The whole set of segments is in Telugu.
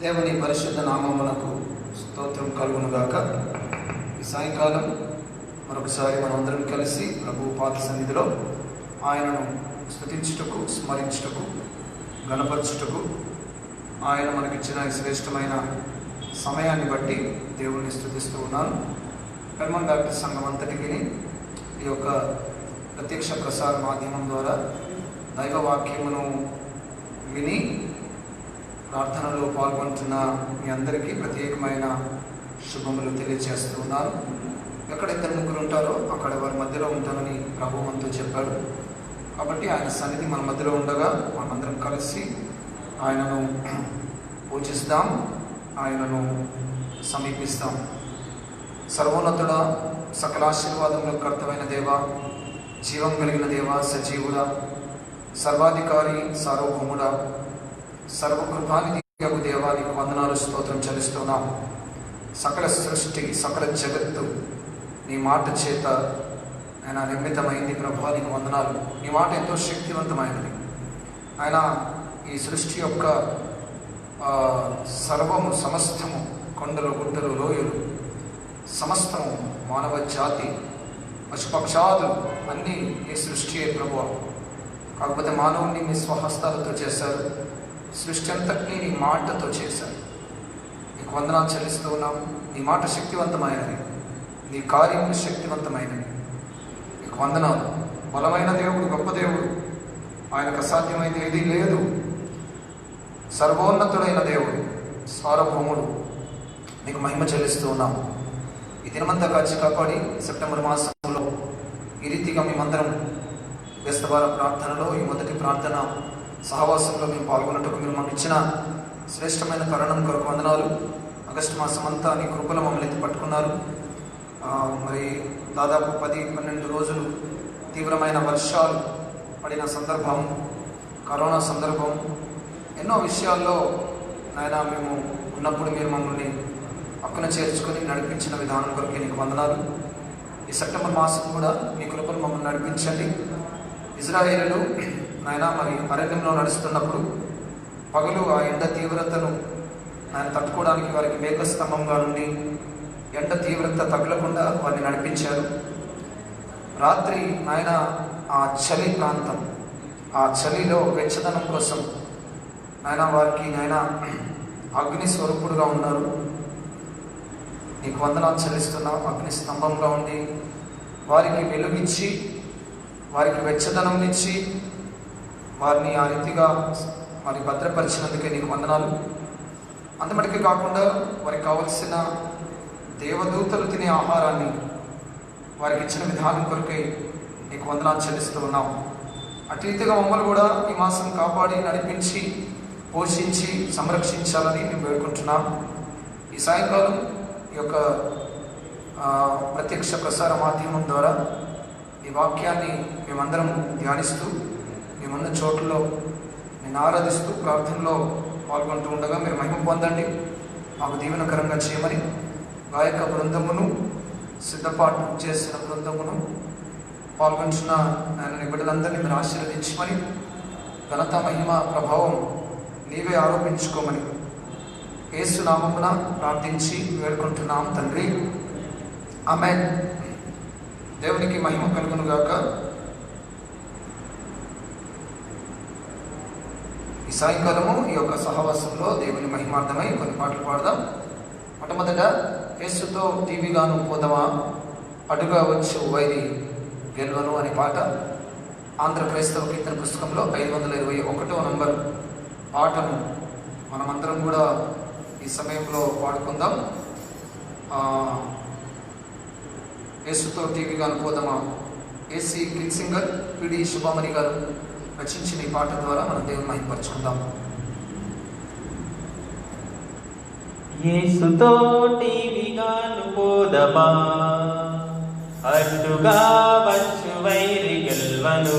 దేవుని పరిశుద్ధ నామమునకు స్తోత్రం కలుగునుగాక. ఈ సాయంకాలం మరొకసారి మనమందరం కలిసి ప్రభు పాద సన్నిధిలో ఆయనను స్తుతించుటకు, స్మరించుటకు, గణపరచుటకు, ఆయన మనకిచ్చిన శ్రేష్టమైన సమయాన్ని బట్టి దేవుణ్ణి స్తుతిస్తూ ఉన్నాను. పెర్మన్ బ్యాప్టిస్ట్ సంఘం అంతటికి ఈ యొక్క ప్రత్యక్ష ప్రసార మాధ్యమం ద్వారా దైవవాక్యమును విని ప్రార్థనలో పాల్గొంటున్న మీ అందరికీ ప్రత్యేకమైన శుభములు తెలియజేస్తూ ఉన్నాను. ఎక్కడ ఇద్దరు ముగ్గురు ఉంటారో అక్కడ వారి మధ్యలో ఉంటామని ప్రభు మనతో చెప్పాడు. కాబట్టి ఆయన సన్నిధి మన మధ్యలో ఉండగా మనందరం కలిసి ఆయనను పూజిస్తాం, ఆయనను సమీపిస్తాం. సర్వోన్నతుడ, సకలాశీర్వాదములకు కర్తవైన దేవ, జీవం కలిగిన దేవ, సజీవుడ, సర్వాధికారి, సార్వభౌముడ, సర్వకృపానిధియగు దేవానికి వందనాలు, స్తోత్రం చెల్లిస్తున్నాం. సకల సృష్టి, సకల జగత్తు నీ మాట చేత ఆయన నిర్మితమైంది. ప్రభా నీకు వందనాలు. నీ మాట ఎంతో శక్తివంతమైనది. ఆయన ఈ సృష్టి యొక్క సర్వము, సమస్తము, కొండలు, గుట్టలు, లోయలు, సమస్తము, మానవ జాతి, పశుపక్షాదులు అన్నీ ఈ సృష్టియే ప్రభువా. కాకపోతే మానవుని మీ స్వహస్తాలతో చేశారు. సృష్టి అంతటినీ నీ మాటతో చేశారు. నీకు వందనాలు చెల్లిస్తూ ఉన్నాం. నీ మాట శక్తివంతమైనది, నీ కార్యము శక్తివంతమైనది. నీకు వందనాలు. బలమైన దేవుడు, గొప్ప దేవుడు, ఆయనకు అసాధ్యమైనది ఏదీ లేదు. సర్వోన్నతుడైన దేవుడు, సార్వభౌముడు, నీకు మహిమ చెల్లిస్తూ ఉన్నాం. ఈ దినమంతా కాచి కాపాడి సెప్టెంబర్ మాసంలో ఈ రీతిగా మేమందరం వ్యస్తవార ప్రార్థనలో, ఈ మొదటి ప్రార్థన సహవాసంలో మేము పాల్గొన్నట్టుకు మీరు మాకు ఇచ్చిన శ్రేష్టమైన తరుణం కొరకు వందనాలు. ఆగస్టు మాసం అంతా నీ కృపలో మమ్మల్ని ఎత్తి పట్టుకున్నారు. మరి దాదాపు 10-12 రోజులు తీవ్రమైన వర్షాలు పడిన సందర్భం, కరోనా సందర్భం, ఎన్నో విషయాల్లో నాయన మేము ఉన్నప్పుడు మీరు మమ్మల్ని పక్కన చేర్చుకొని నడిపించిన విధానం కొరకు నీకు వందనాలు. ఈ సెప్టెంబర్ మాసం కూడా మీ కృపను మమ్మల్ని నడిపించండి. ఇజ్రాయేలీలు నాయన మరి అరణ్యంలో నడుస్తున్నప్పుడు పగలు ఆ ఎండ తీవ్రతను ఆయన తట్టుకోవడానికి వారికి మేఘస్తంభంగా నుండి ఎండ తీవ్రత తగలకుండా వారిని నడిపించారు. రాత్రి నాయన ఆ చలి ప్రాంతం, ఆ చలిలో వెచ్చదనం కోసం నాయన వారికి నాయన అగ్ని స్వరూపుడుగా ఉన్నారు. నీకు వందనాలు చెల్లిస్తున్నాం. అగ్ని స్తంభంగా ఉండి వారికి వెలుగిచ్చి, వారికి వెచ్చదనం ఇచ్చి, వారిని ఆ రీతిగా మరి భద్రపరిచినందుకే నీకు వందనాలు. అంతమటికి కాకుండా వారికి కావలసిన దేవదూతలు తినే ఆహారాన్ని వారికి ఇచ్చిన విధానం కొరకై నీకు వందనాలు చెల్లిస్తూ ఉన్నాం. అటు రీతిగా మమ్మల్ని కూడా ఈ మాసం కాపాడి, నడిపించి, పోషించి, సంరక్షించాలని మేము వేడుకుంటున్నాం. ఈ సాయంకాలం ఈ యొక్క ప్రత్యక్ష ప్రసార మాధ్యమం ద్వారా ఈ వాక్యాన్ని మేమందరం ధ్యానిస్తూ, మేమున్న చోట్లలో నేను ఆరాధిస్తూ, ప్రార్థనలో పాల్గొంటూ ఉండగా మీరు మహిమ పొందండి. మాకు దీవెనకరంగా చేయమని గాయక బృందమును, సిద్ధపాటు చేసిన బృందమును, పాల్గొంటున్న ఆయన బిడ్డలందరినీ మీరు ఆశీర్వదించమని, ఘనత, మహిమ, ప్రభావం నీవే ఆరోపించుకోమని యేసు నామమున ప్రార్థించి వేడుకుంటున్నాం తండ్రి. ఆమేన్. దేవునికి మహిమ కలుగునుగాక. ఈ సాయంకాలము ఈ యొక్క సహవాసంలో దేవుని మహిమార్థమై కొన్ని పాటలు పాడదాం. మొట్టమొదట యేసుతో టీవీగాను పోదమా, అటుగా వచ్చు వైరి గెల్వను అనే పాట ఆంధ్ర క్రైస్తవ కీర్తన పుస్తకంలో 521వ నంబర్ పాటను మనమందరం కూడా ఈ సమయంలో పాడుకుందాం. యేసుతో టీవీగాను పోదమా, ఏసీ కిడ్ సింగర్ పిడి శుభామణి గారు రచించిన ఈ పాట ద్వారా మనం దేవుని మహిమపరచుకుందాం. యేసుతో టీవీగాను పోదమా, అడ్డుగా వచ్చు వైరి గెల్వను,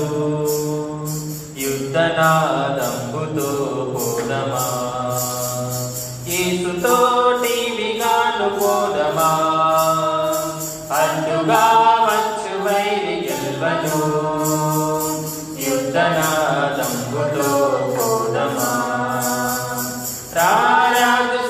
యుద్ధనాదంబుతో పోదమా. యేసుతో టీవీగాను పోదమా, అడ్డుగా వచ్చు వైరి గెల్వను, యుద్ధనాదంబుతో పోదమా. రారాజు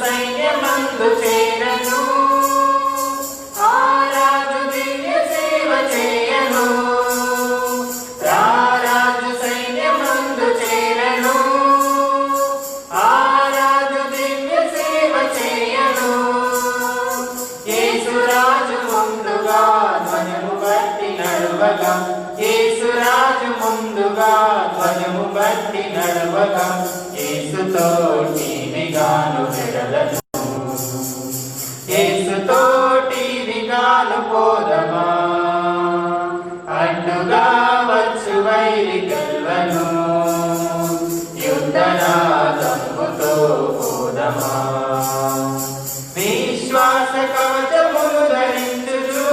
నడవగా యేసుతోటి విగాను వెడలను యేసుతోటి విగాను పోదమా అడ్డుగా వచ్చు వైరి గెల్వను యుద్ధనాదంబుతో పోదమా విశ్వాస కవచములు ధరించుచు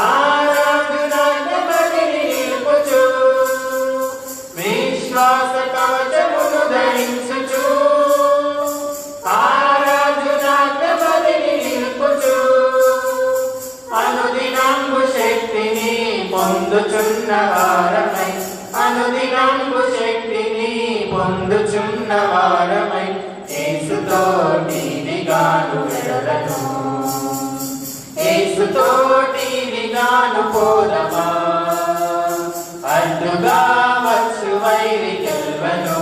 ఆరాధనాగ్నిని నిలుపుచు విశ్వాస కవచములు ధరించుచు ఆరాధనాగ్నిని నిలుపుచు అనుదినంబు శక్తిని పొందుచున్న వారమై అనుదినంబు శక్తిని పొందుచున్న వారమై యేసుతోటి విగాను వెడలను యేసుతోటి విగాను పోదమా అడ్డుగా వచ్చు వైరి గెల్వను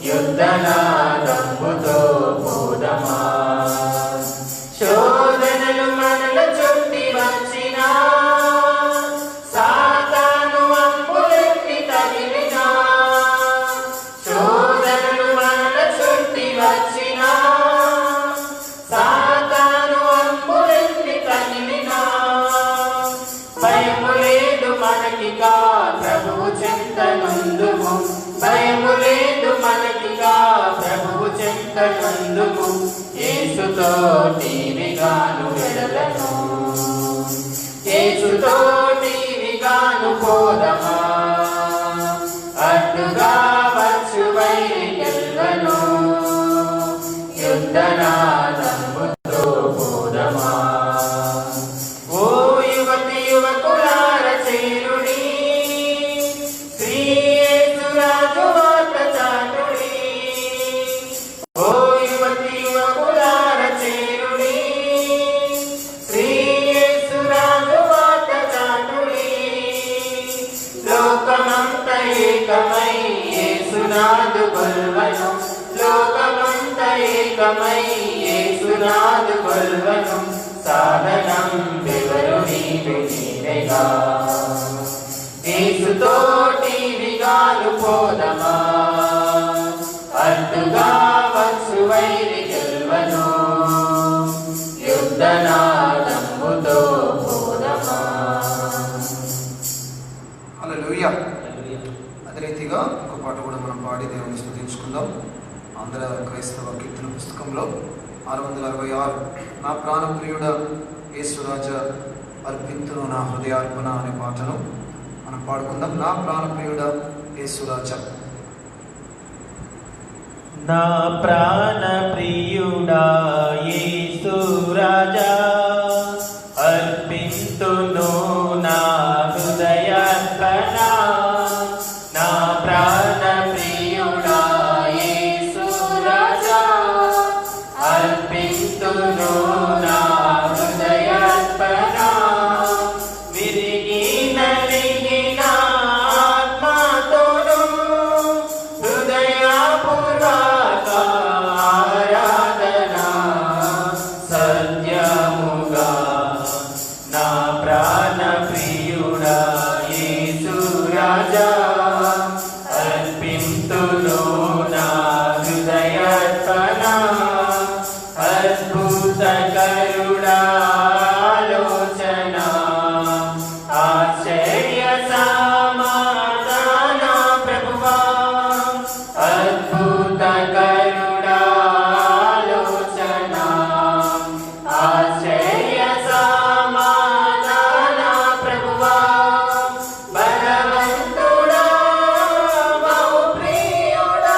యుద్ధనాదంబుతో పోదమా శోధనలు మనల చుట్టి వచ్చినా సాతాను అంబులెత్తి తగిలినా శోధనలు మనల చుట్టి వచ్చినా సాతాను అంబులెత్తి తగిలినా భయము లేదు మనకిగా ప్రభువు చెంతనందుము భయము లేదు మనకిగా ప్రభువు చెంతనందుము యేసుతోటి విగాను వెడలను యేసుతోటి విగాను పోదమా అడ్డుగా వచ్చు వైరి గెల్వను యుద్ధనాదంబుతో పోదమా ఓ యువతి యువకులార చేరుడి శ్రీ యేసురాజు వార్త చాటుడి ఓ యువతి యువకులార చేరుడి శ్రీ యేసురాజు వార్త చాటుడి లోకమంత ఏకమై యేసునాథు గొల్వను లోకమంత ఏకమై యేసునాథు గొల్వను సాధనం ఎవరు నీవు నీవేగా యేసుతోటి విగాను పోదమా అడ్డుగా వచ్చు వైరి గెల్వను యుద్ధనాదంబుతో పోదమా హల్లెలూయా. అదే రీతిగా ఇంకో పాట కూడా మనం పాడి దేవుని స్తుతించుకుందాం. ఆంధ్ర క్రైస్తవ కీర్తన పుస్తకంలో 666 నా ప్రాణప్రియుడ యేసురాజ అర్పింతును నా హృదయార్పణ అనే పాటను మనం పాడుకుందాం. నా ప్రాణప్రియుడ యేసురాజ. నా ప్రాణ ప్రియుడా యేసు రాజా అర్పింతును నా హృదయార్పణ నా ప్రాణ ప్రియుడా యేసు రాజా అర్పింతును నా హృదయార్పణ విరిగి నలిగిన ఆత్మతోను హృదయపూర్వక ఆరాధన సత్యముగా నా ప్రాణ ప్రియుడా యేసు రాజా అర్పింతును నా హృదయార్పణ అద్భుతకరుడా ఆలోచన ఆశ్చర్య సమాధాన ప్రభువా అద్భుతకరుడా ఆలోచన ఆశ్చర్య సమాధాన ప్రభువా బలవంతుడా బహుప్రియుడా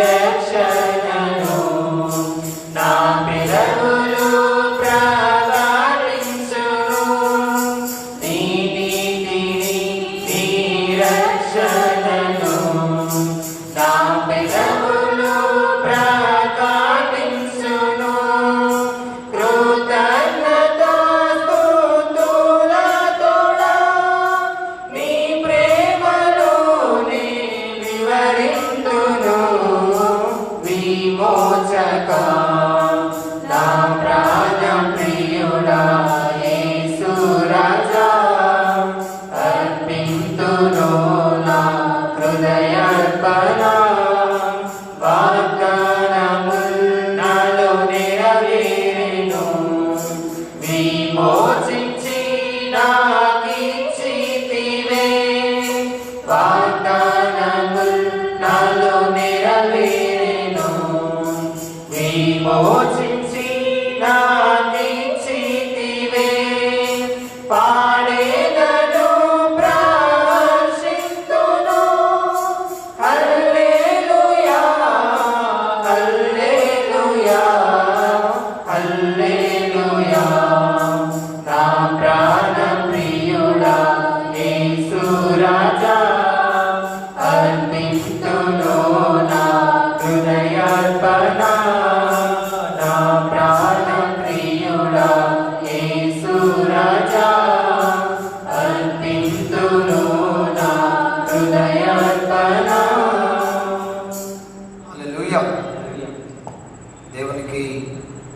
రక్షణను నా పెదవులు ప్రకటించును. నీ నీతిని నీ రక్షణను నా పెదవులు ప్రకటించును. కృతజ్ఞతాస్తుతులతోడా నీ ప్రేమను నీ వివరింతును. విమోచక నా ప్రాణ ప్రియుడా యేసు రాజా, అర్పింతును నా హృదయార్పణ. వాగ్దానముల్ నాలో నెరవేరెను. విమోచించి నాకిచ్చితివే. వాగ్దానముల్ నాలో నెరవేరెను. విమోచించి నాకిచ్చితివే. పాడేదను ప్రహర్షింతును. హల్లెలూయా హల్లెలూయా హల్లెలూయా. నా ప్రాణ ప్రియుడా యేసు రాజా, అర్పింతును నా హృదయార్పణ. నా ప్రాణ ప్రియుడా యేసు రాజా, అర్పింతును నా హృదయార్పణ. హల్లెలూయా. దేవునికి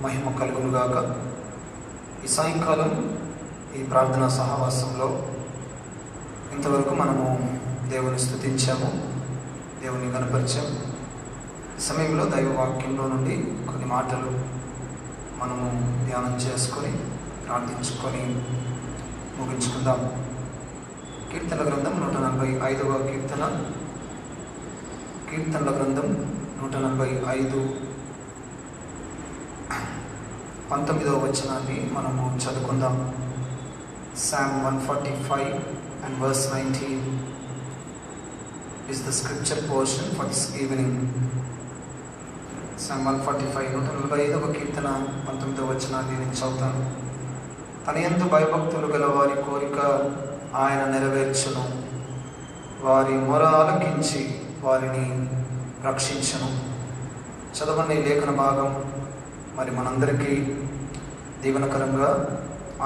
మహిమ కలుగునుగాక. ఈ సాయంకాలం ఈ ప్రార్థనా సహవాసంలో ఇంతవరకు మనము దేవుని స్తుతించాము, దేవుని కనపరిచాము. ఈ సమయంలో దైవ వాక్యంలో నుండి కొన్ని మాటలు మనము ధ్యానం చేసుకొని ప్రార్థించుకొని ముగించుకుందాం. కీర్తనల గ్రంథం 145వ కీర్తన. కీర్తనల గ్రంథం 145 19వ వచనాన్ని మనము చదువుకుందాం. Psalm 145 and verse 19 is the scripture portion for this evening. Psalm 145 145వ కీర్తన 19వ వచనాన్ని నేను చదువుతాను. తన యందు భయభక్తులు గల వారి కోరిక ఆయన నెరవేర్చును. వారి మొర ఆలకించి వారిని రక్షించును. చదవని లేఖన భాగం మరి మనందరికీ దీవెనకరంగా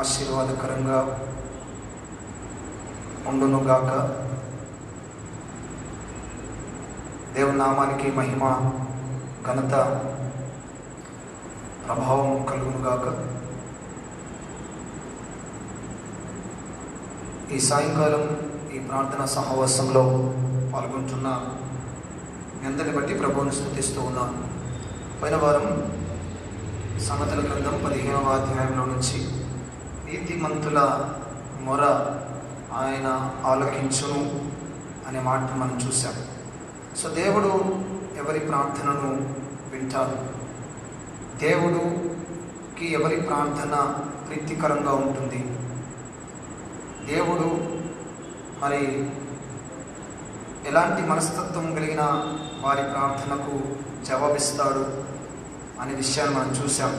ఆశీర్వాదకరంగా ఉండునుగాక. దేవుని నామానికి మహిమ ఘనత ప్రభావం కలుగునుగాక. ఈ సాయంకాలం ఈ ప్రార్థనా సహవాసంలో పాల్గొంటున్న మీ అందరిని బట్టి ప్రభువుని స్తుతిస్తూ ఉన్నాను. పోయిన వారం సంగతుల గ్రంథం 15వ అధ్యాయంలో నుంచి నీతిమంతుల మొర ఆయన ఆలకించును అనే మాట మనం చూసాం. సో దేవుడు ఎవరి ప్రార్థనను వింటారు. దేవుడుకి ఎవరి ప్రార్థన ప్రీతికరంగా ఉంటుంది. దేవుడు మరి ఎలాంటి మనస్తత్వం కలిగిన వారి ప్రార్థనకు జవాబిస్తాడు అనే విషయాన్ని మనం చూసాం.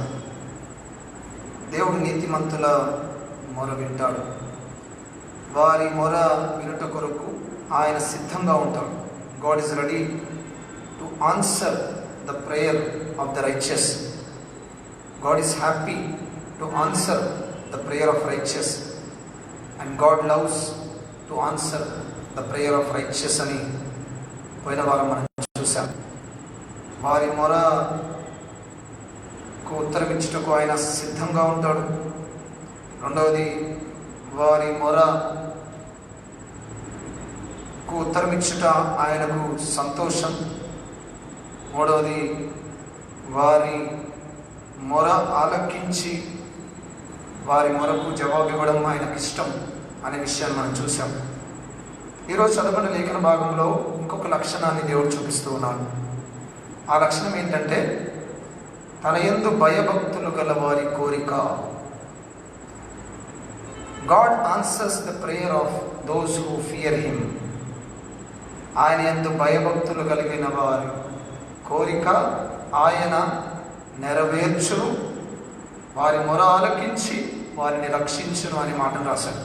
దేవుడు నీతిమంతుల మొర వింటాడు. వారి మొర వినుట కొరకు ఆయన సిద్ధంగా ఉంటాడు. God is ready to answer the prayer of the righteous. God is happy to answer the prayer of righteous, and God loves to answer the prayer of righteous అని పోయిన వారం మనం చూసాం. వారి మొరకు ఉత్తరమిచ్చుటకు ఆయన సిద్ధంగా ఉంటాడు. రెండవది, వారి మొరకు ఉత్తరమిచ్చుట ఆయనకు సంతోషం. మూడవది, వారి మొర ఆలకించి వారి మొరకు జవాబు ఇవ్వడం ఆయనకు ఇష్టం అనే విషయాన్ని మనం చూసాం. ఈరోజు చదవని లేఖన భాగంలో ఇంకొక లక్షణాన్ని దేవుడు చూపిస్తూ ఉన్నాడు. ఆ లక్షణం ఏంటంటే తన యందు భయభక్తులు గల వారి కోరిక. God answers the prayer of those who fear him. ఆయన యందు భయభక్తులు కలిగిన వారు కోరిక ఆయన నెరవేర్చును, వారి మొర ఆలకించి వారిని రక్షించును అనే మాటను రాశాడు.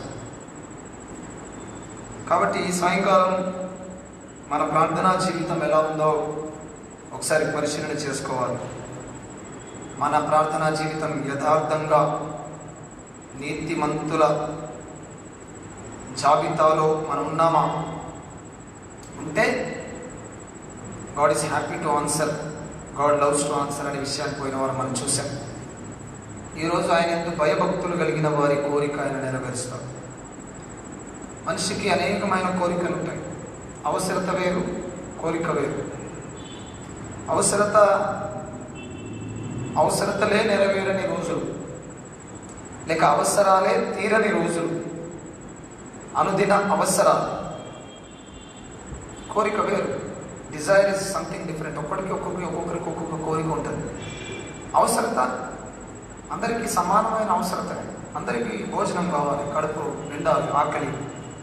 కాబట్టి ఈ సాయంకాలం మన ప్రార్థనా జీవితం ఎలా ఉందో ఒకసారి పరిశీలన చేసుకోవాలి. మన ప్రార్థనా జీవితం యథార్థంగా నీతిమంతుల జాబితాలో మనం ఉన్నామా? ఉంటే God is happy to answer, God loves to answer అనే విషయాన్ని పోయిన వారు మనం చూసాం. ఈరోజు ఆయన ఎందు భయభక్తులు కలిగిన వారి కోరిక ఆయన నెరవేరుస్తాడు. మనిషికి అనేకమైన కోరికలు ఉంటాయి. అవసరత వేరు, కోరిక వేరు. అవసరతలే నెరవేరని రోజులు, లేక అవసరాలే తీరని రోజులు, అనుదిన అవసరాలు. కోరిక వేరు. Dzire is something different. ఒక్కరికి ఒక్కొక్క కోరిక ఉంటుంది. అవసరత అందరికీ సమానమైన అవసరత. అందరికీ భోజనం కావాలి, కడుపు నిండాలి, ఆకలి,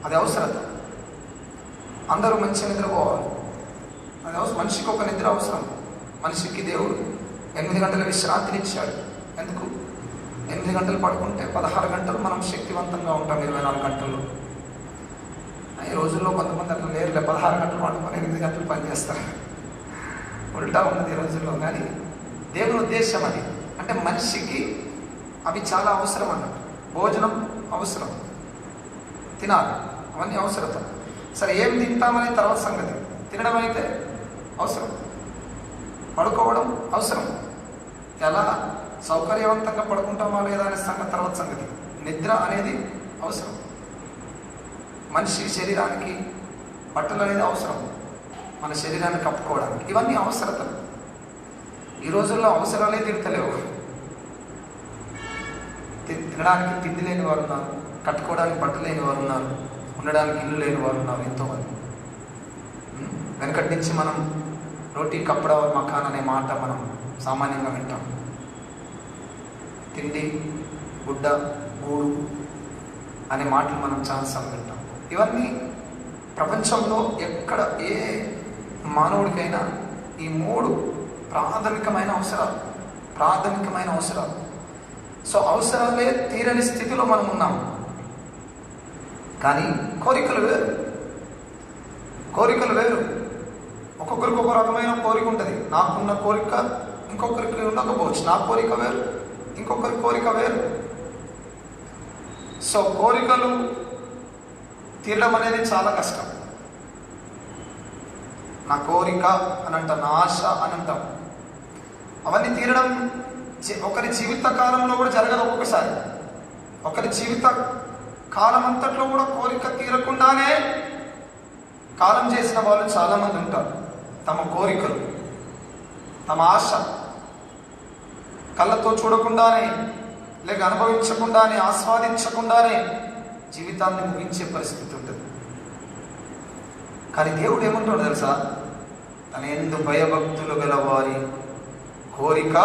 అది అవసరత. అందరూ మంచి నిద్రపోవాలి, అది అవసరం. మనిషికి ఒక నిద్ర అవసరం. మనిషికి దేవుడు 8 గంటల విశ్రాంతినిచ్చాడు. ఎందుకు? 8 గంటలు పడుకుంటే 16 గంటలు మనం శక్తివంతంగా ఉంటాం 24 గంటల్లో. ఈ రోజుల్లో కొంతమంది అట్లా లేరులే, 16 గంటలు పడుకొని 8 గంటలు పనిచేస్తారు. ఉల్టా ఉన్నది ఈ రోజుల్లో. కానీ దేవుని ఉద్దేశం అది. అంటే మనిషికి అవి చాలా అవసరం అన్నట్టు. భోజనం అవసరం, తినాలి, అవన్నీ అవసరత. సరే, ఏం తింటామనే తర్వాత సంగతి. తినడం అయితే అవసరం, పడుకోవడం అవసరం. ఎలా సౌకర్యవంతంగా పడుకుంటామా లేదా అనే తర్వాత సంగతి. నిద్ర అనేది అవసరం. మనిషి శరీరానికి బట్టలు అనేది అవసరం, మన శరీరాన్ని కప్పుకోవడానికి. ఇవన్నీ అవసరతలు. ఈ రోజుల్లో అవసరాలే తీరుతలేవు. తినడానికి తిండి లేని వారు ఉన్నారు, కట్టుకోవడానికి బట్టలు లేని వారు ఉన్నారు, ఉండడానికి ఇల్లు లేని వారు ఉన్నారు ఎంతోమంది. వెనకటి నుంచి మనం రోటీ కప్పడా మకాన్ అనే మాట మనం సామాన్యంగా వింటాం. తిండి, గుడ్డ, గూడు అనే మాటలు మనం చాలాసార్లు వింటాం. ఇవన్నీ ప్రపంచంలో ఎక్కడ ఏ మానవుడికైనా ఈ 3 ప్రాథమికమైన అవసరాలు. సో అవసరాలే తీరని స్థితిలో మనం ఉన్నాం. కానీ కోరికలు వేరు. ఒక్కొక్కరికి ఒక రకమైన కోరిక ఉంటుంది. నాకున్న కోరిక ఇంకొకరికి ఉండకపోవచ్చు. నా కోరిక వేరు, ఇంకొకరి కోరిక వేరు. సో కోరికలు తీరడం అనేది చాలా కష్టం. నా కోరిక అని అంటాం, నా ఆశ అని అంటాం. అవన్నీ తీరడం ఒకరి జీవిత కాలంలో కూడా జరగదు. ఒక్కొక్కసారి ఒకరి జీవిత కాలం అంతట్లో కూడా కోరిక తీరకుండానే కాలం చేసిన వాళ్ళు చాలామంది ఉంటారు. తమ కోరికలు, తమ ఆశ కళ్ళతో చూడకుండానే, లేక అనుభవించకుండానే, ఆస్వాదించకుండానే జీవితాన్ని ముగించే పరిస్థితి ఉంటుంది. కానీ దేవుడు ఏమంటాడు తెలుసా? తన యందు భయభక్తులు గల వారి కోరిక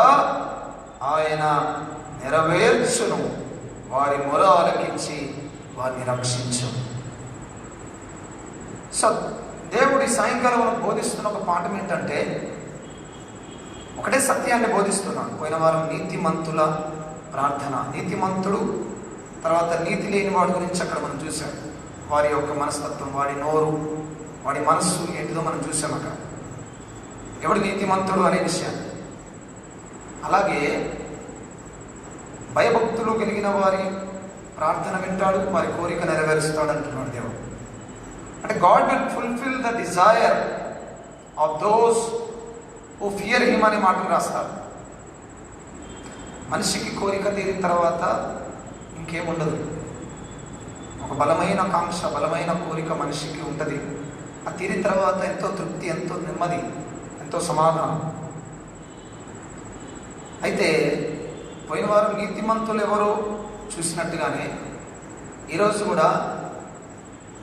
ఆయన నెరవేర్చును, వారి మొర ఆలకించి వారిని రక్షించు. సో దేవుడి సాయంకాలం బోధిస్తున్న ఒక పాఠం ఏంటంటే, ఒకటే సత్యాన్ని బోధిస్తున్నాను. పోయిన వారం నీతిమంతుల ప్రార్థన, నీతిమంతుడు, తర్వాత నీతి లేని వాడి గురించి అక్కడ మనం చూసాం. వారి యొక్క మనస్తత్వం, వాడి నోరు, వాడి మనస్సు ఏంటిదో మనం చూసాం అక్కడ. ఎవడు నీతిమంతుడు అనే విషయాన్ని. అలాగే భయభక్తులు కలిగిన వారి ప్రార్థన వింటాడు, వారి కోరిక నెరవేరుస్తాడు అంటున్నాడు దేవుడు. అంటే God will fulfil the desire of those who fear him అనే మాటలు రాస్తారు. మనిషికి కోరిక తీరిన తర్వాత ఇంకేముండదు. ఒక బలమైన కాంక్ష, బలమైన కోరిక మనిషికి ఉంటుంది. అది తీరిన తర్వాత ఎంతో తృప్తి, ఎంతో నెమ్మది, ఎంతో సమాధానం. అయితే పోయిన వారం నీతిమంతులు ఎవరో చూసినట్టుగానే ఈరోజు కూడా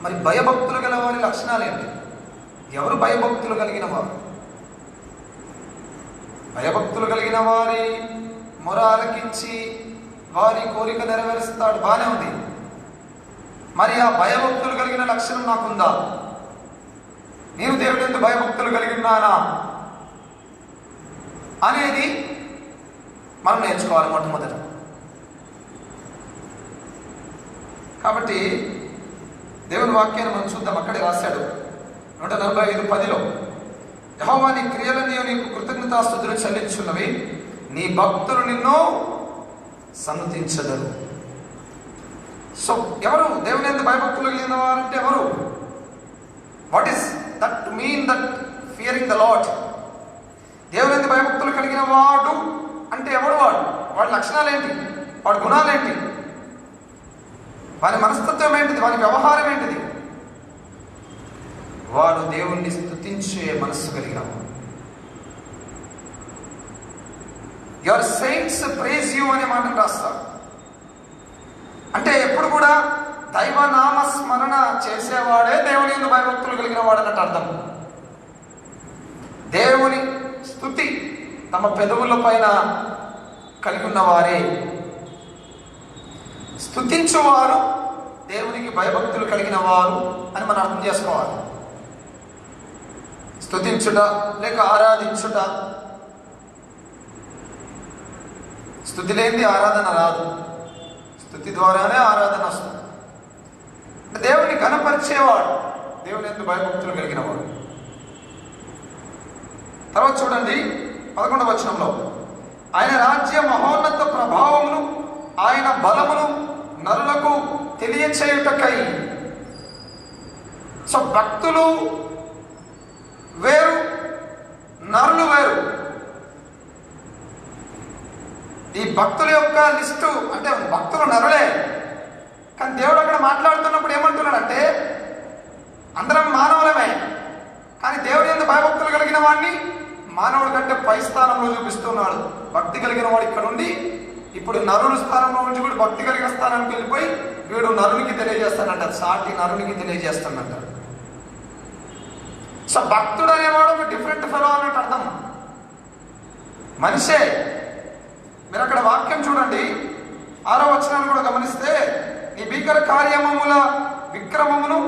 మరి భయభక్తులు గల వారి లక్షణాలు ఏంటి? ఎవరు భయభక్తులు కలిగిన వారు? భయభక్తులు కలిగిన వారి మొర ఆలకించి వారి కోరిక నెరవేరుస్తాడు, బాగానే ఉంది. మరి ఆ భయభక్తులు కలిగిన లక్షణం నాకుందా? నేను దేవుడి యందు భయభక్తులు కలిగి ఉన్నానా? అనేది మనం నేర్చుకోవాలి మొట్టమొదట. కాబట్టి దేవుని వాక్యాన్ని మనం చూద్దాం. అక్కడే రాశాడు 145:10 యెహోవా నీ క్రియలన్నీ నీకు కృతజ్ఞతాస్తుతులు చెల్లించున్నవి, నీ భక్తులు నిన్ను సన్నతించదరు. సో ఎవరు దేవుని యందు భయభక్తులు కలిగిన వారంటే ఎవరు? What is that mean that Fearing the lord? దేవుని యందు భయభక్తులు కలిగిన వాడు అంటే ఎవడు? వాడి లక్షణాలు ఏంటి? వాడి గుణాలు ఏంటి? వాని మనస్తత్వం ఏంటిది? వాని వ్యవహారం ఏంటిది? వాడు దేవుణ్ణి స్తుతించే మనస్సు కలిగిన వాడు. యువర్ సెయింట్స్ ప్రైజ్ యూ అనే మాటను రాస్తారు. అంటే ఎప్పుడు కూడా దైవనామ స్మరణ చేసేవాడే దేవుని యందు భయభక్తులు కలిగిన వాడు అన్నట్టు అర్థం. దేవుని స్తుతి తమ పెదవుల పైన కలిగి ఉన్నవారే. స్తుతించువారు దేవునికి భయభక్తులు కలిగిన వారు అని మనం అర్థం చేసుకోవాలి. స్తుతించుట లేక ఆరాధించుట, స్తుతి లేనిది ఆరాధన రాదు. స్తుతి ద్వారానే ఆరాధన వస్తుంది. దేవుని కనపరిచేవాడు దేవుని యందు భయభక్తులు కలిగిన వాడు. తర్వాత చూడండి 11వ వచనంలో, ఆయన రాజ్య మహోన్నత ప్రభావమును ఆయన బలమును నరులకు తెలియచేయుటకై. సో భక్తులు వేరు, నరులు వేరు. ఈ భక్తుల యొక్క లిస్టు అంటే భక్తులు నరులే, కానీ దేవుడు అక్కడ మాట్లాడుతున్నప్పుడు ఏమంటున్నాడంటే అందరం మానవులమే, కానీ దేవుడి యందు భయభక్తులు కలిగిన వాడిని మానవుడి కంటే పై స్థానంలో చూపిస్తున్నాడు. భక్తి కలిగిన వాడు ఇక్కడ నుండి ఇప్పుడు నరుల స్థానంలో నుంచి కూడా భక్తి కలిగిన స్థానానికి వెళ్ళిపోయి వీడు నరునికి తెలియజేస్తానంట, సాటి నరునికి తెలియజేస్తానంట. సో భక్తుడు అనేవాడు ఒక డిఫరెంట్ ఫెలో అన్నట్టు అర్థం. మనిషే. మీరు అక్కడ వాక్యం చూడండి 6వ వచనాన్ని కూడా గమనిస్తే, నీ భీకర కార్యముల విక్రమమును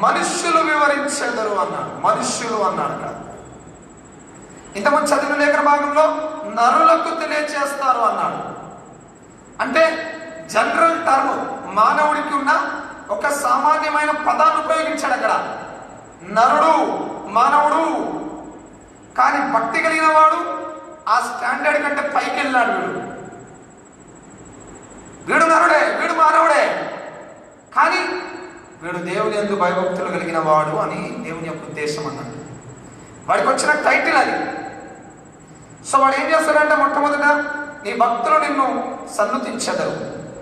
మనుష్యులు వివరించెదరు అన్నాడు. మనుష్యులు అన్నాడు అక్కడ. ఇంతమంది చదివిన లేఖన భాగంలో నరులకు తెలియచేస్తారు అన్నాడు. అంటే జనరల్ టర్మ్, మానవుడికి ఉన్న ఒక సామాన్యమైన పదాన్ని ఉపయోగించాడు అక్కడ. నరుడు, మానవుడు. కానీ భక్తి కలిగిన వాడు ఆ స్టాండర్డ్ కంటే పైకి వెళ్ళాడు. వీడు నరుడే, వీడు మానవుడే, కానీ వీడు దేవుని యందు భయభక్తులు కలిగిన వాడు అని దేవుని యొక్క ఉద్దేశం అన్నాడు. వాడికి వచ్చిన టైటిల్ అది. సో వాడు ఏం చేస్తాడంటే మొట్టమొదట నీ భక్తులు నిన్ను సన్నుతించెదరు.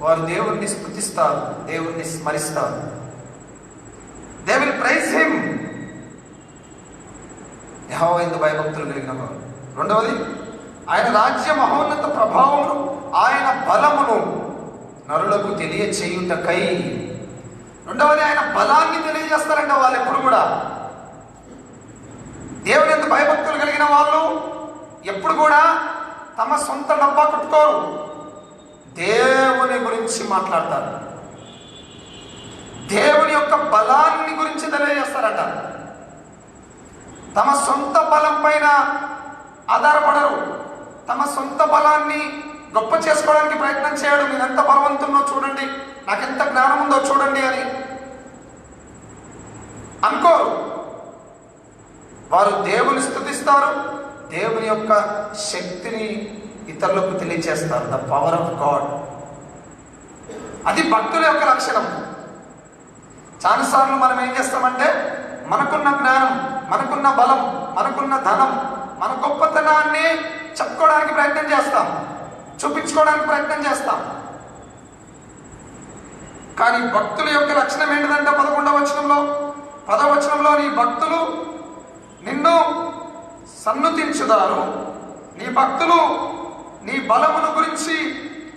వారు దేవుణ్ణి స్తుతిస్తారు, దేవుణ్ణి స్మరిస్తారు. They will praise him. Jehovah యందు భయభక్తులు కలిగిన వారు. రెండవది, ఆయన రాజ్య మహోన్నత ప్రభావమును ఆయన బలమును నరులకు తెలియచేయుటకై. రెండవది, ఆయన బలాన్ని తెలియజేస్తారంట వాళ్ళు ఎప్పుడు కూడా. దేవుని యందు భయభక్తులు కలిగిన వాళ్ళు ఎప్పుడు కూడా తమ సొంత డబ్బా కొట్టుకోరు, దేవుని గురించి మాట్లాడతారు. దేవుని యొక్క బలాన్ని గురించి తెలియజేస్తారట. తమ సొంత బలం పైన ఆధారపడరు. తమ సొంత బలాన్ని గొప్ప చేసుకోవడానికి ప్రయత్నం చేయడు. నేను ఎంత బలవంతున్నో చూడండి, నాకెంత జ్ఞానం ఉందో చూడండి అని అనుకోరు. వారు దేవుని స్తుతిస్తారు, దేవుని యొక్క శక్తిని ఇతరులకు తెలియజేస్తారు. The power of God. అది భక్తుల యొక్క లక్షణం. చాలాసార్లు మనం ఏం చేస్తామంటే మనకున్న జ్ఞానం, మనకున్న బలం, మనకున్న ధనం, మన గొప్పతనాన్ని చెప్పుకోవడానికి ప్రయత్నం చేస్తాం, చూపించుకోవడానికి ప్రయత్నం చేస్తాం. కానీ భక్తుల యొక్క లక్షణం ఏంటిదంటే 10వ వచనంలో నీ భక్తులు నిన్ను సన్నుతించుదారు, నీ భక్తులు నీ బలమును గురించి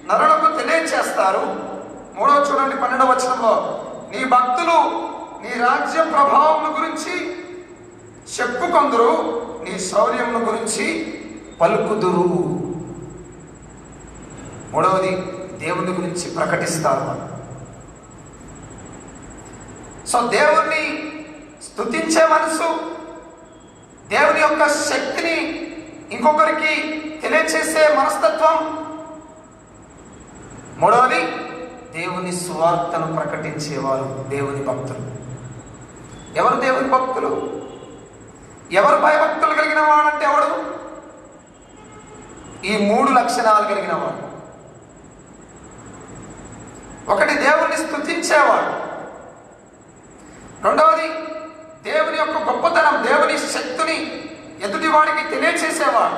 నరులకు తెలియచేస్తారు. 3వ చూడండి 12వ వచనంలో, నీ భక్తులు నీ రాజ్య ప్రభావం గురించి చెప్పుకొందురు, నీ శౌర్యమును గురించి పలుకుదురు. మూడవది, దేవుని గురించి ప్రకటిస్తారు. సో దేవుణ్ణి స్తుతించే మనసు, దేవుని యొక్క శక్తిని ఇంకొకరికి తెలియచేసే మనస్తత్వం. మూడవది దేవుని సువార్తను ప్రకటించేవారు దేవుని భక్తులు. ఎవరు దేవుని భక్తులు? ఎవరు భయభక్తులు కలిగిన వాడంటే ఎవడు? ఈ 3 లక్షణాలు కలిగిన వాడు. ఒకటి దేవుణ్ణి స్తుతించేవాడు. రెండవది దేవుని యొక్క గొప్పతనం, దేవుని శక్తిని ఎదుటివాడికి తెలియచేసేవాడు.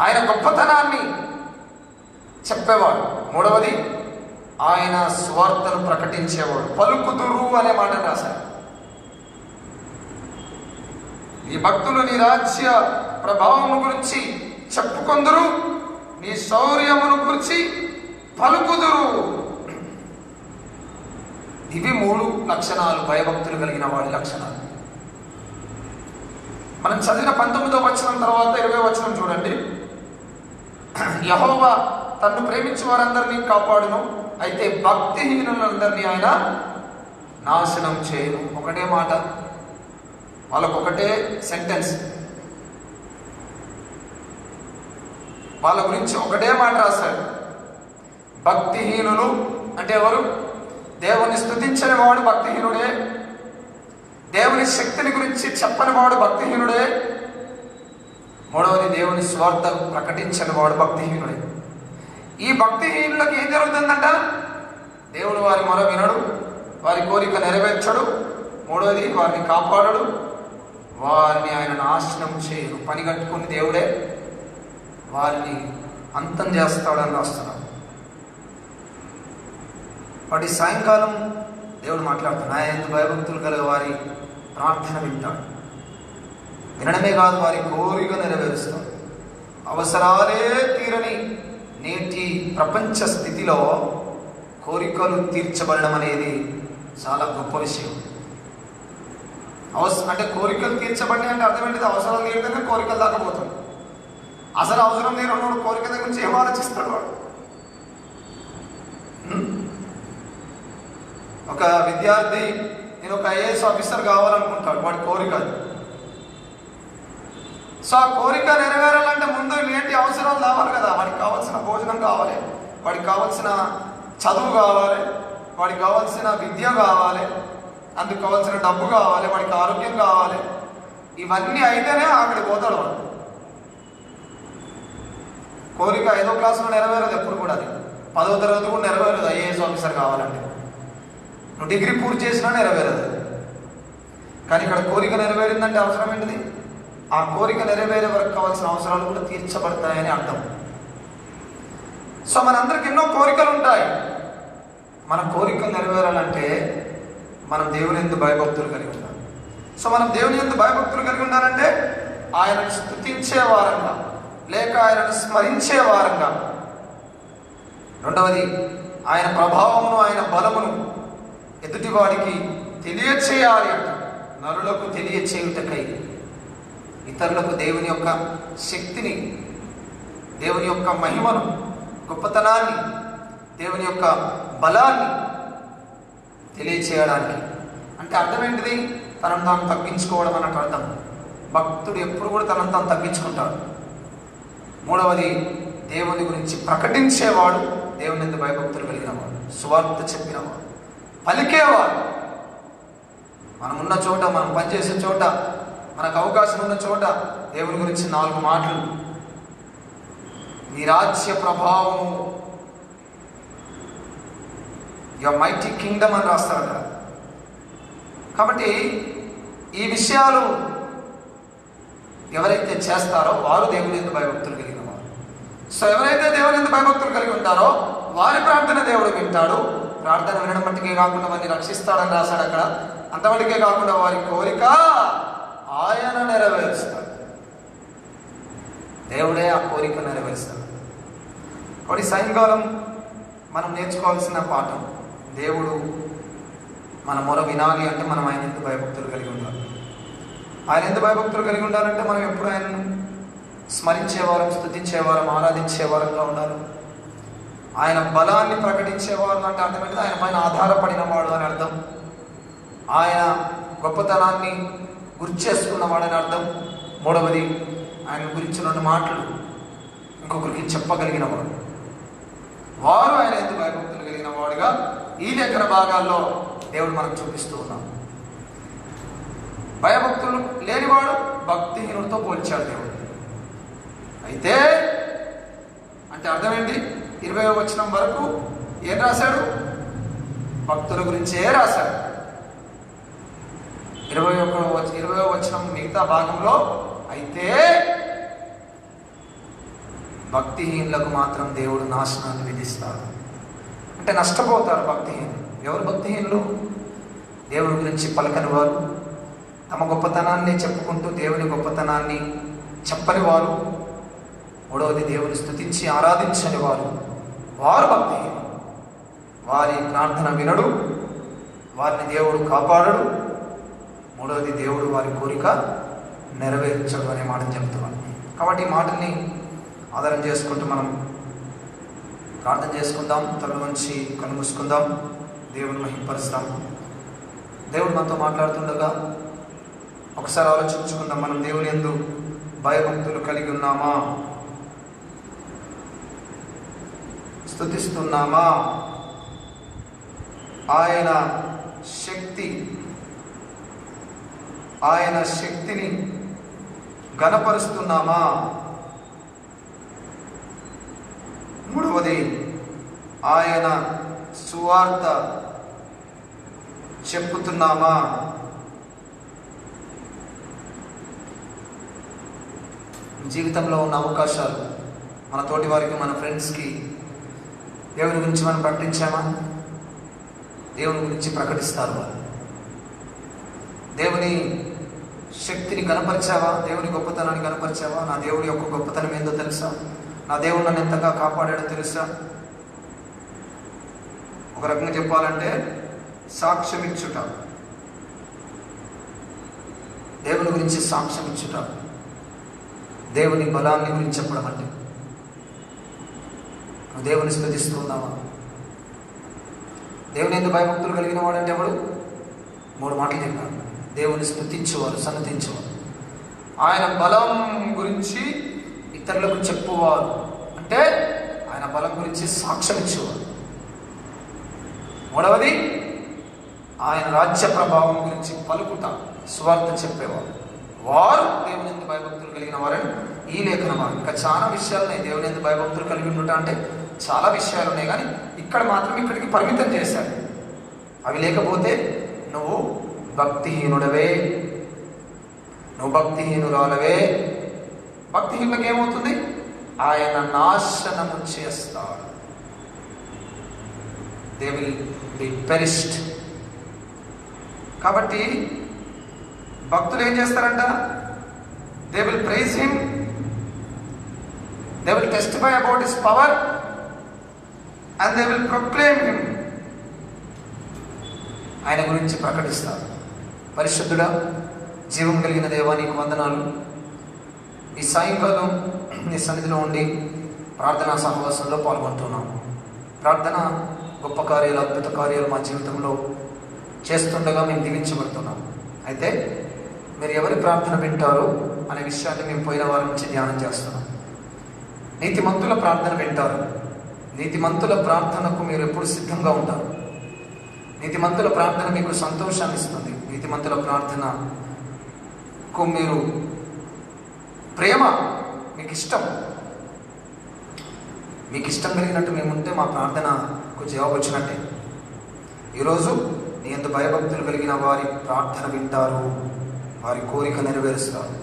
ఆయన గొప్పతనాన్ని చెప్పేవాడు. మూడవది ఆయన స్వార్థను ప్రకటించేవాడు. పలుకుదురు అనే మాట రాశారు. ఈ భక్తులు నీ రాజ్య ప్రభావము గురించి చెప్పుకొందురు, నీ శౌర్యమును గురించి పలుకుదురు. ఇవి 3 లక్షణాలు, భయభక్తులు కలిగిన వాడి లక్షణాలు. మనం చదివిన 19వ వచనం తర్వాత 20వ వచనం చూడండి. యెహోవా తన్ను ప్రేమించే వారందరినీ కాపాడును, అయితే భక్తిహీనులందరినీ ఆయన నాశనం చేయను. ఒకటే మాట, వాళ్ళకు ఒకటే సెంటెన్స్, వాళ్ళ గురించి ఒకటే మాట రాశాడు. భక్తిహీనులు అంటే ఎవరు? దేవుని స్తుతించని వాడు భక్తిహీనుడే, దేవుని శక్తిని గురించి చెప్పని వాడు భక్తిహీనుడే. మూడవది దేవుని స్వార్థ ప్రకటించని వాడు భక్తిహీనుడే. ఈ భక్తిహీనులకు ఏం జరుగుతుందంట? దేవుడు వారి మొర వినడు, వారి కోరిక నెరవేర్చడు. మూడవది వారిని కాపాడడు, వారిని ఆయన నాశనం చేయడు. పని కట్టుకుని దేవుడే వారిని అంతం చేస్తాడని రాస్తున్నాడు. వాటి సాయంకాలం దేవుడు మాట్లాడుతున్నాడు. ఆయన ఎందు భయభక్తులు కలిగ వారి ప్రార్థన వింటాడు. వినడమే కాదు, వారి కోరిక నెరవేరుస్తాడు. అవసరాలే తీరని నేటి ప్రపంచ స్థితిలో కోరికలు తీర్చబడడం అనేది చాలా గొప్ప విషయం. అంటే కోరికలు తీర్చబడి అంటే అర్థం ఏంటిది? అవసరాలు తీరితేనే కోరికలు దాకపోతాం. అసలు అవసరం తీరనోడు కోరిక దగ్గర నుంచి ఏం ఆలోచిస్తాడు వాడు? ఒక విద్యార్థి నేను ఒక ఐఏఎస్ ఆఫీసర్ కావాలనుకుంటాడు, వాడి కోరిక అది. సో ఆ కోరిక నెరవేరాలంటే ముందు ఏంటి అవసరాలు కావాలి కదా. వాడికి కావాల్సిన భోజనం కావాలి, వాడికి కావాల్సిన చదువు కావాలి, వాడికి కావాల్సిన విద్య కావాలి, అందుకు కావాల్సిన డబ్బు కావాలి, వాడికి ఆరోగ్యం కావాలి. ఇవన్నీ అయితేనే అక్కడికి పోతాడు వాడు. కోరిక 5వ క్లాసులో నెరవేరదు ఎప్పుడు కూడా, అది 10వ తరగతి కూడా నెరవేరదు. ఐఏఎస్ ఆఫీసర్ కావాలంటే నువ్వు డిగ్రీ పూర్తి చేసినా నెరవేరదు. కానీ ఇక్కడ కోరిక నెరవేరిందంటే అవసరం ఏంటిది? ఆ కోరిక నెరవేరే వరకు కావాల్సిన అవసరాలు కూడా తీర్చబడతాయని అర్థం. సో మనందరికి ఎన్నో కోరికలు ఉంటాయి. మన కోరికలు నెరవేరాలంటే మనం దేవుని యందు భయభక్తులు కలిగి ఉండాలి. సో మనం దేవుని యందు భయభక్తులు కలిగి ఉండాలంటే ఆయనను స్తుతించే వారంగా, లేక ఆయనను స్మరించే వారంగా. రెండవది ఆయన ప్రభావమును, ఆయన బలమును ఎదుటివాడికి తెలియచేయాలి అంట. నరులకు తెలియచేయుటకై, ఇతరులకు దేవుని యొక్క శక్తిని, దేవుని యొక్క మహిమను, గొప్పతనాన్ని, దేవుని యొక్క బలాన్ని తెలియచేయడానికి. అంటే అర్థం ఏంటిది? తనను తాను తగ్గించుకోవడం అన్నట్టు అర్థం. భక్తుడు ఎప్పుడు కూడా తనను తాను తగ్గించుకుంటాడు. మూడవది దేవుని గురించి ప్రకటించేవాడు, దేవుని యందు భయభక్తులు కలిగినవాడు, సువార్త చెప్పినవాడు, పలికేవాడు. మనం ఉన్న చోట, మనం పనిచేసే చోట, మనకు అవకాశం ఉన్న చోట దేవుని గురించి 4 మాటలు. నీ రాజ్య ప్రభావము, యువర్ మైటీ కింగ్డమ్ అని రాస్తాడు అక్కడ. కాబట్టి ఈ విషయాలు ఎవరైతే చేస్తారో వారు దేవుని యందు భయభక్తులు కలిగిన వారు. సో ఎవరైతే దేవుని యందు భయభక్తులు కలిగి ఉంటారో వారి ప్రార్థన దేవుడు వింటాడు. ప్రార్థన వినడం మట్టికే కాకుండా వారిని రక్షిస్తాడని రాశాడు అక్కడ. అంతవరకే కాకుండా వారి కోరిక ఆయన నెరవేరుస్తాడు. దేవుడే ఆ కోరిక నెరవేరుస్తాడు. కాబట్టి సాయంకాలం మనం నేర్చుకోవాల్సిన పాఠం, దేవుడు మన మొర వినాలి అంటే మనం ఆయన యందు భయభక్తులు కలిగి ఉండాలి. ఆయన యందు భయభక్తులు కలిగి ఉండాలంటే మనం ఎప్పుడు ఆయనను స్మరించేవారం, స్తుతించేవారం, ఆరాధించేవారంగా ఉండాలి. ఆయన బలాన్ని ప్రకటించేవారు అంటే అర్థం ఏంటంటే ఆయన పైన ఆధారపడిన వాడు అని అర్థం. ఆయన గొప్పతనాన్ని గుర్తు చేసుకున్నవాడని అర్థం. మూడవది, ఆయన గురించి 2 మాటలు ఇంకొకరికి చెప్పగలిగిన వాడు. వారు ఆయన యందు భయభక్తులు కలిగిన వాడుగా ఈ లేఖన భాగాల్లో దేవుడు మనకు చూపిస్తూ ఉన్నాడు. భయభక్తులు లేనివాడు భక్తిహీనుడితో పోల్చాడు దేవుడు. అయితే అంటే అర్థం ఏంటి? 20వ వచనం వరకు ఏం రాశాడు? భక్తుల గురించే రాశాడు. 20వ వచనం మిగతా భాగంలో అయితే భక్తిహీనులకు మాత్రం దేవుడు నాశనాన్ని విధిస్తాడు. అంటే నష్టపోతారు భక్తిహీనులు. ఎవరు భక్తిహీనులు? దేవుడి గురించి పలకని వారు, తమ గొప్పతనాన్ని చెప్పుకుంటూ దేవుని గొప్పతనాన్ని చెప్పని వారు, మూడవది దేవుని స్తుతించి ఆరాధించని వారు, వారు భక్తిహీనులు. వారి ప్రార్థన వినడు, వారిని దేవుడు కాపాడడు, మూడవది దేవుడు వారి కోరిక నెరవేర్చడు అనే మాటను చెప్తున్నాను. కాబట్టి ఈ మాటల్ని ఆధారం చేసుకుంటూ మనం ప్రార్థన చేసుకుందాం. తల నుంచి కన్ను మూసుకుందాం, దేవుని మహిమపరుస్తాం. దేవుడు మనతో మాట్లాడుతుండగా ఒకసారి ఆలోచించుకుందాం. మనం దేవుని యందు భయభక్తులు కలిగి ఉన్నామా? స్తుతిస్తున్నామా? ఆయన శక్తిని ఘనపరుస్తున్నామా? మూడవది, ఆయన సువార్త చెప్పుతున్నామా? జీవితంలో ఉన్న అవకాశాలు మన తోటి వారికి, మన ఫ్రెండ్స్కి దేవుని గురించి మనం ప్రకటించామా? దేవుని గురించి ప్రకటిస్తారు వారు. దేవుని శక్తిని కనపరిచావా? దేవుని గొప్పతనాన్ని కనపరిచావా? నా దేవుడి యొక్క గొప్పతనం ఏందో తెలుసా? నా దేవుడు నన్ను ఎంతగా కాపాడాడో తెలుసా? ఒక రకంగా చెప్పాలంటే సాక్ష్యం ఇచ్చుట, దేవుని గురించి సాక్ష్యం ఇచ్చుట, దేవుని బలాన్ని గురించి చెప్పడం. అంటే నువ్వు దేవుని స్తుతిస్తున్నావా? దేవుని ఎందుకు భయభక్తులు కలిగిన వాడంటే ఎవడు? 3 మాటలు చెప్పాడు. దేవుని స్తుతించేవారు, సన్నతించేవారు, ఆయన బలం గురించి ఇతరులకు చెప్పువారు, అంటే ఆయన బలం గురించి సాక్ష్యం ఇచ్చేవారు. మూడవది, ఆయన రాజ్య ప్రభావం గురించి పలుకుట, స్వార్థ చెప్పేవారు. వారు దేవుని ఎందుకు భయభక్తులు కలిగిన వారని ఈ లేఖనం. ఇంకా చాలా విషయాలు ఉన్నాయి. దేవుని ఎందుకు భయభక్తులు కలిగి ఉండుట అంటే చాలా విషయాలు ఉన్నాయి, కానీ ఇక్కడ మాత్రం ఇక్కడికి పరిమితం చేశారు. అవి లేకపోతే నువ్వు భక్తిహీనుడవే, నువ్వు భక్తిహీనురాలవే. భక్తిహీనులకు ఏమవుతుంది? ఆయన నాశనము చేస్తాడు. They will be perished. కాబట్టి భక్తులు ఏం చేస్తారంట? They will praise him, they will testify about his power and they will proclaim him. ఆయన గురించి ప్రకటిస్తారు. పరిశుద్ధుడా, జీవం కలిగిన దేవా, నీకు వందనాలు. ఈ సాయంకాలం నీ సన్నిధిలో ఉండి ప్రార్థనా సహవాసంలో పాల్గొంటున్నాం. ప్రార్థన గొప్ప కార్యాలు, అద్భుత కార్యాలు మా జీవితంలో చేస్తుండగా మేము దీవించబడుతున్నాం. అయితే మీరు ఎవరి ప్రార్థన వింటారు అనే విషయాన్ని మేము పోయిన వారి నుంచి ధ్యానం చేస్తున్నాం. నీతిమంతుల ప్రార్థన వింటారు. నీతిమంతుల ప్రార్థనకు మీరు ఎప్పుడు సిద్ధంగా ఉంటారు. నీతిమంతుల ప్రార్థన మీకు సంతోషాన్ని ఇస్తుంది. నీతిమంతుల ప్రార్థనకు మీరు ప్రేమ, మీకు ఇష్టం కలిగినట్టు మేముంటే మా ప్రార్థనకు జవాబు వచ్చినట్టే. ఈరోజు నీ యందు భయభక్తులు కలిగిన వారి ప్రార్థన వింటారు, వారి కోరిక నెరవేరుస్తారు.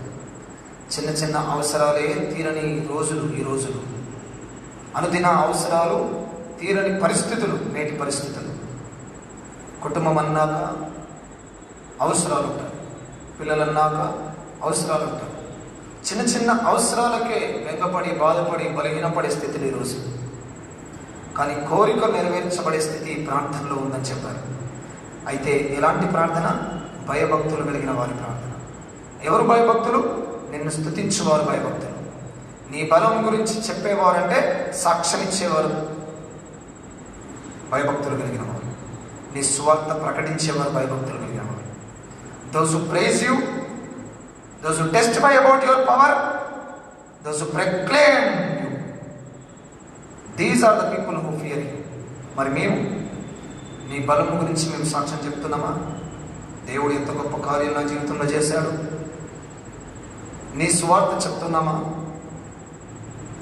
చిన్న చిన్న అవసరాలే తీరని రోజులు ఈ రోజులు. అనుదిన అవసరాలు తీరని పరిస్థితులు నేటి పరిస్థితులు. కుటుంబం అన్నాక అవసరాలు ఉంటాయి, పిల్లలన్నాక అవసరాలు ఉంటాయి. చిన్న చిన్న అవసరాలకే వెంగపడి, బాధపడి, బలహీనపడే స్థితిని ఈరోజు. కానీ కోరిక నెరవేర్చబడే స్థితి ప్రార్థనలో ఉందని చెప్పారు. అయితే ఎలాంటి ప్రార్థన? భయభక్తులు కలిగిన వారి ప్రార్థన. ఎవరు భయభక్తులు? నిన్ను స్తుతించేవారు భయభక్తులు. నీ బలం గురించి చెప్పేవారంటే సాక్ష్యం ఇచ్చేవారు భయభక్తులు కలిగిన వారు. నీ స్వార్థ ప్రకటించేవారు భయభక్తులు కలిగిన వారు. Those who praise you those who testify about your power, those who proclaim you. These are the people who fear you. మరి మేము నీ బలము గురించి మేము సాక్ష్యం చెప్తున్నామా? దేవుడు ఎంత గొప్ప కార్యం నా జీవితంలో చేశాడు, నీ సువార్త చెప్తున్నామా?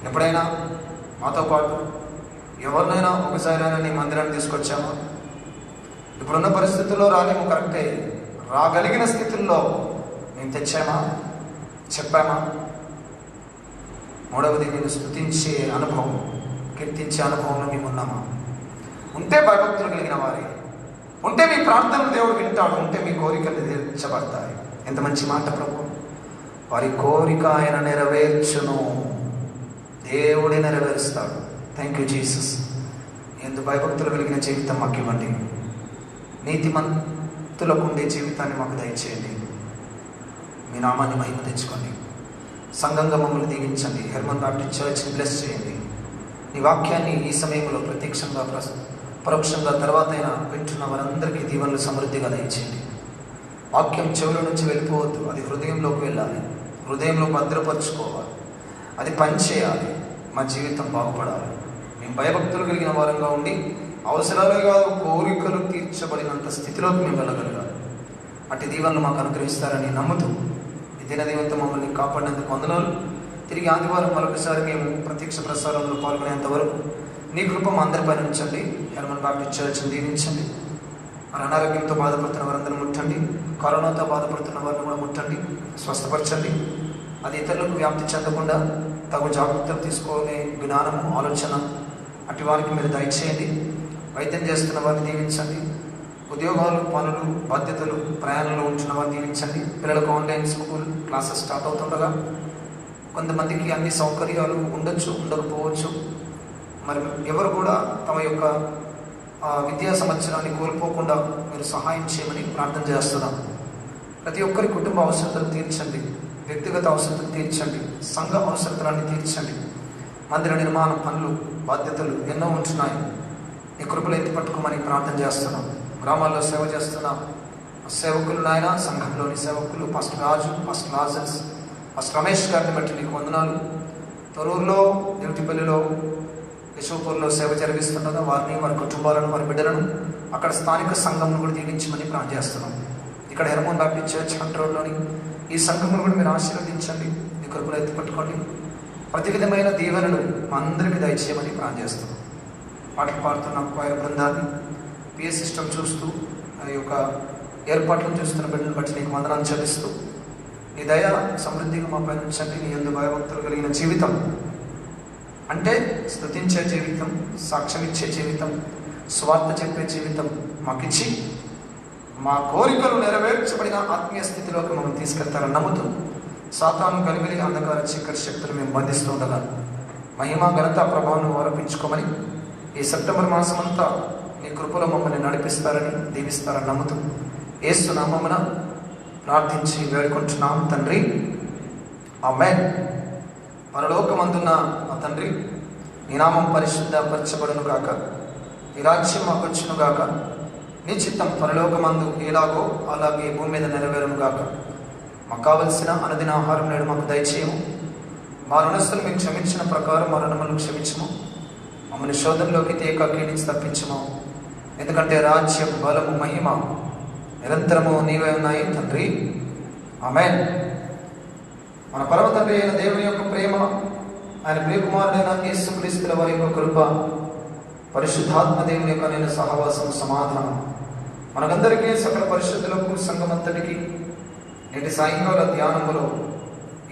ఎప్పుడైనా మాతో పాటు ఎవరినైనా ఒకసారైనా నీ మందిరాన్ని తీసుకొచ్చామా? ఇప్పుడున్న పరిస్థితుల్లో రాలేము, కరెక్టే. రాగలిగిన స్థితుల్లో మేము తెచ్చామా, చెప్పామా? మూడవది, నేను స్తుతించే అనుభవం, కీర్తించే అనుభవంలో మేము ఉన్నామా? ఉంటే భయభక్తులు కలిగిన వారే, ఉంటే మీ ప్రార్థనలు దేవుడు వింటాడు, ఉంటే మీ కోరికలు తీర్చబడతాయి. ఎంత మంచి మాట ప్రభు! వారి కోరిక ఆయన నెరవేర్చును, దేవుడే నెరవేరుస్తాడు. Thank you Jesus. ఎందుకు భయభక్తులు కలిగిన జీవితం మాకు ఇవ్వండి, నీతిమంతులకు ఉండే జీవితాన్ని మాకు దయచేయండి. మీ నామాన్ని మహిమ తెచ్చుకోండి. సంఘంగా మమ్మల్ని దీవించండి. హెర్మన్ బాప్టిస్ట్ చర్చ్ని బ్లెస్ చేయండి. నీ వాక్యాన్ని ఈ సమయంలో ప్రత్యక్షంగా పరోక్షంగా తర్వాత అయినా వింటున్న వారందరికీ దీవెనలు సమృద్ధిగా దయచేయండి. వాక్యం చెవుల నుంచి వెళ్ళిపోవద్దు, అది హృదయంలోకి వెళ్ళాలి, హృదయంలో భద్రపరచుకోవాలి, అది పనిచేయాలి, మా జీవితం బాగుపడాలి. మేము భయభక్తులు కలిగిన వారంగా ఉండి అవసరాలు కాదు కోరికలు తీర్చబడినంత స్థితిలోకి మేము వెళ్ళగలగాలి. అట్టి దీవెనలు మాకు అనుగ్రహిస్తారని నమ్ముతూ ఈ దినదీవంతో మమ్మల్ని కాపాడినందుకు వందనాలు. తిరిగి ఆదివారం మరొకసారి మేము ప్రత్యక్ష ప్రసారంలో పాల్గొనేంత వరకు నీ కృప మా అందరిపైన ఉంచండి. హెర్మన్ బాప్టిస్ట్ చర్చ్ని దీవించండి. మరి అనారోగ్యంతో బాధపడుతున్న వారందరూ ముట్టండి, కరోనాతో బాధపడుతున్న వారిని కూడా ముట్టండి, స్వస్థపరచండి. అది ఇతరులకు వ్యాప్తి చెందకుండా తగు జాగ్రత్తలు తీసుకునే జ్ఞానము, ఆలోచన అటు వారికి మీరు దయచేయండి. వైద్యం చేస్తున్న వారిని దీవించండి. ఉద్యోగాలు, పనులు, బాధ్యతలు, ప్రయాణంలో ఉంటున్న వారిని దీవించండి. పిల్లలకు ఆన్లైన్ స్కూల్ క్లాసెస్ స్టార్ట్ అవుతుండగా కొంతమందికి అన్ని సౌకర్యాలు ఉండొచ్చు, ఉండకపోవచ్చు. మరి ఎవరు కూడా తమ యొక్క విద్యా సంవత్సరాన్ని కోల్పోకుండా మీరు సహాయం చేయమని ప్రార్థన చేస్తున్నాం. ప్రతి ఒక్కరి కుటుంబ అవసరతలు తీర్చండి, వ్యక్తిగత అవసరతలు తీర్చండి, సంఘ అవసరతలన్నీ తీర్చండి. మందిర నిర్మాణ పనులు, బాధ్యతలు ఎన్నో ఉంటున్నాయి, నీ కృపలు ఎత్తి పట్టుకోమని ప్రార్థన చేస్తున్నాం. గ్రామాల్లో సేవ చేస్తున్నాం. సేవకులు నాయన, సంఘంలోని సేవకులు, పాస్టర్ రాజు, పాస్టర్ లాజర్స్, పాస్టర్ రమేష్ గారిని బట్టి నీకు వందనాలు. తొరూరులో, దేవుటిపల్లిలో, యశోపూర్లో సేవ జరిగిస్తుండగా వారిని, వారి కుటుంబాలను, వారి బిడ్డలను, అక్కడ స్థానిక సంఘంను కూడా దీవించమని ప్రార్థన చేస్తున్నాం. ఇక్కడ హెర్మన్ బాప్టిస్ట్ చర్చ్ కంట్రోల్లోని ఈ సంఘమును కూడా మీరు ఆశీర్వదించండి, మీ కృపలు ఎత్తి పట్టుకోండి. ప్రతి విధమైన దీవెనలు మా అందరికీ దయచేయమని ప్రార్థన చేస్తున్నాం. పాటలు పాడుతున్న క్వైర్ బృందాన్ని, పిఎస్ సిస్టమ్ చూస్తూ ఆ యొక్క ఏర్పాట్లను చూస్తున్న బిడ్డను బట్టి నీకు వందనాలు చెల్లిస్తూ నీ దయ సమృద్ధిగా మా పైన ఉంచండి. నీ యందు భయభక్తులు కలిగిన జీవితం అంటే స్తుతించే జీవితం, సాక్ష్యం ఇచ్చే జీవితం, స్వార్థ చెప్పే జీవితం మాకిచ్చి మా కోరికలు నెరవేర్చబడిన ఆత్మీయ స్థితిలోకి మమ్మల్ని తీసుకెళ్తారని నమ్ముతూ సాతాను కలిగిలి అంధకార చీకటి శక్తులు మేము బంధిస్తూ ఉండగా మహిమ, ఘనత, ప్రభావం ఆరోపించుకోమని ఈ సెప్టెంబర్ మాసం అంతా నీ కృపలో మమ్మల్ని నడిపిస్తారని, దీవిస్తారని నమ్ముతూ యేసు నామమున ప్రార్థించి వేడుకుంటున్నాం తండ్రి, ఆమేన్. పరలోకమందున్న మా తండ్రి, నీ నామం పరిశుద్ధపరచబడును గాక, నీ రాజ్యం మాకు వచ్చును గాక, నీ చిత్తం పరలోకమందు ఎలాగో అలాగే భూమి మీద నెరవేరును గాక. మాకు కావలసిన అనుదిన ఆహారం నేడు మాకు దయచేయము. మా రుణస్తులు మేము క్షమించిన ప్రకారం మా రుణములను క్షమించము. మమ్మల్ని శోధనలోకి కీడి నుంచి తప్పించము. ఎందుకంటే రాజ్యం, బలము, మహిమ నిరంతరము నీవే ఉన్నాయి తండ్రి, ఆమేన్. మన పరమ తండ్రి అయిన దేవుని యొక్క ప్రేమ, ఆయన ప్రియకుమారుడైన యేసుక్రీస్తుల వారి యొక్క కృప, పరిశుద్ధాత్మ దేవుని యొక్క నేను సహవాసం, సమాధానం మనకందరికీ, సకల పరిశుద్ధులకు, సంఘమంతటికి నేటి సాయంకాల ధ్యానములో,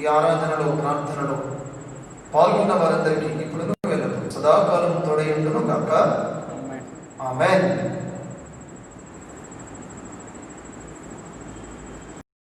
ఈ ఆరాధనలో, ప్రార్థనలో పాల్గొన్న వారందరికీ ఇప్పుడు వెళ్ళదు సదాకాలం తోడై ఉండును గాక, ఆమేన్.